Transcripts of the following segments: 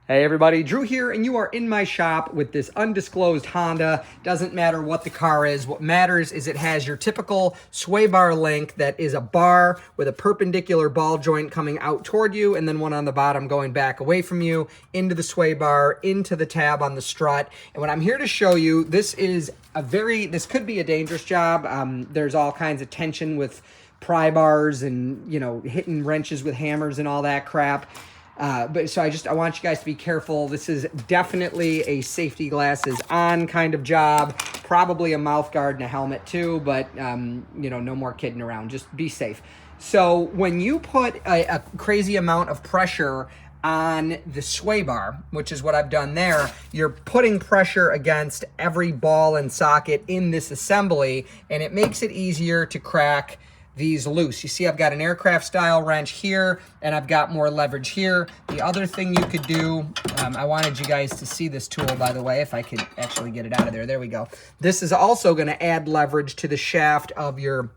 Hey everybody, Drew here, and you are in my shop with this undisclosed Honda. Doesn't matter what the car is. What matters is it has your typical sway bar link that is a bar with a perpendicular ball joint coming out toward you and then one on the bottom going back away from you into the sway bar, into the tab on the strut. And what I'm here to show you, this could be a dangerous job. There's all kinds of tension with pry bars and, hitting wrenches with hammers and all that crap. I want you guys to be careful. This is definitely a safety glasses on kind of job, probably a mouth guard and a helmet too, but no more kidding around. Just be safe. So when you put a crazy amount of pressure on the sway bar, which is what I've done there, you're putting pressure against every ball and socket in this assembly, and it makes it easier to crack these loose. You see I've got an aircraft style wrench here and I've got more leverage here. The other thing you could do, I wanted you guys to see this tool, by the way, if I could actually get it out of there. There we go. This is also going to add leverage to the shaft of your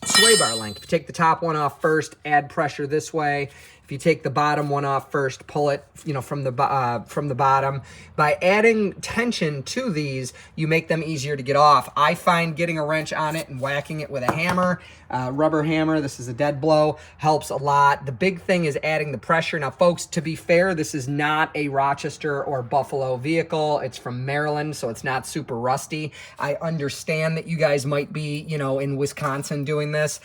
sway bar link. If you take the top one off first, add pressure this way. If you take the bottom one off first, pull it, from the bottom. By adding tension to these, you make them easier to get off. I find getting a wrench on it and whacking it with a hammer, rubber hammer, this is a dead blow, helps a lot. The big thing is adding the pressure. Now, folks, to be fair, this is not a Rochester or Buffalo vehicle. It's from Maryland, so it's not super rusty. I understand that you guys might be, in Wisconsin doing this.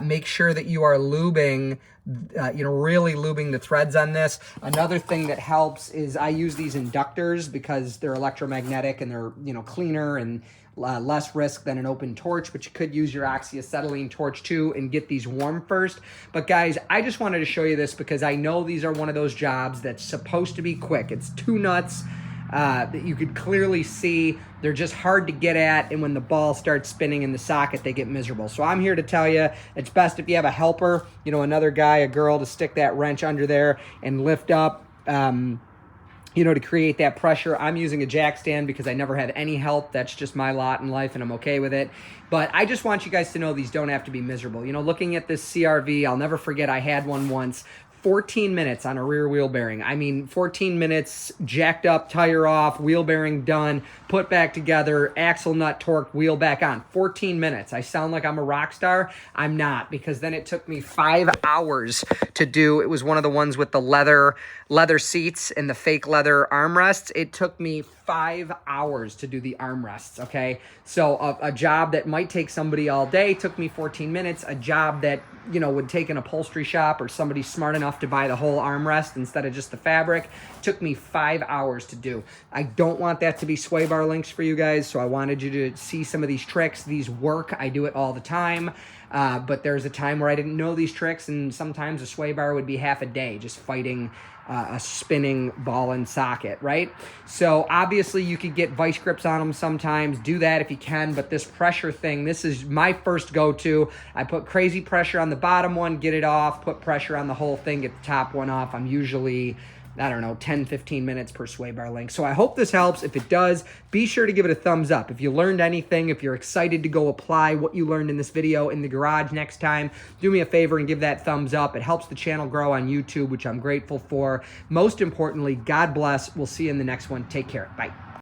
Make sure that you are lubing, really lubing the threads on this. Another thing that helps is I use these inductors because they're electromagnetic and they're, cleaner and less risk than an open torch, but you could use your oxyacetylene torch too and get these warm first. But guys, I just wanted to show you this because I know these are one of those jobs that's supposed to be quick. It's two nuts that you could clearly see. They're just hard to get at, and when the ball starts spinning in the socket, they get miserable. So I'm here to tell you, it's best if you have a helper, another guy, a girl, to stick that wrench under there and lift up, to create that pressure. I'm using a jack stand because I never have any help. That's just my lot in life, and I'm okay with it. But I just want you guys to know these don't have to be miserable. Looking at this CRV, I'll never forget I had one once. 14 minutes on a rear wheel bearing. I mean, 14 minutes, jacked up, tire off, wheel bearing done, put back together, axle nut torqued, wheel back on. 14 minutes. I sound like I'm a rock star. I'm not, because then it took me 5 hours to do. It was one of the ones with the leather seats and the fake leather armrests. It took me 5 hours to do the armrests, okay? So a job that might take somebody all day took me 14 minutes. A job that, would take an upholstery shop or somebody smart enough to buy the whole armrest instead of just the fabric, took me 5 hours to do. I don't want that to be sway bar links for you guys, so I wanted you to see some of these tricks. These work. I do it all the time. But there's a time where I didn't know these tricks, and sometimes a sway bar would be half a day just fighting a spinning ball and socket, right? So obviously you could get vice grips on them sometimes. Do that if you can, but this pressure thing, this is my first go-to. I put crazy pressure on the bottom one, get it off, put pressure on the whole thing, get the top one off. I'm usually, 10, 15 minutes per sway bar link. So I hope this helps. If it does, be sure to give it a thumbs up. If you learned anything, if you're excited to go apply what you learned in this video in the garage next time, do me a favor and give that thumbs up. It helps the channel grow on YouTube, which I'm grateful for. Most importantly, God bless. We'll see you in the next one. Take care. Bye.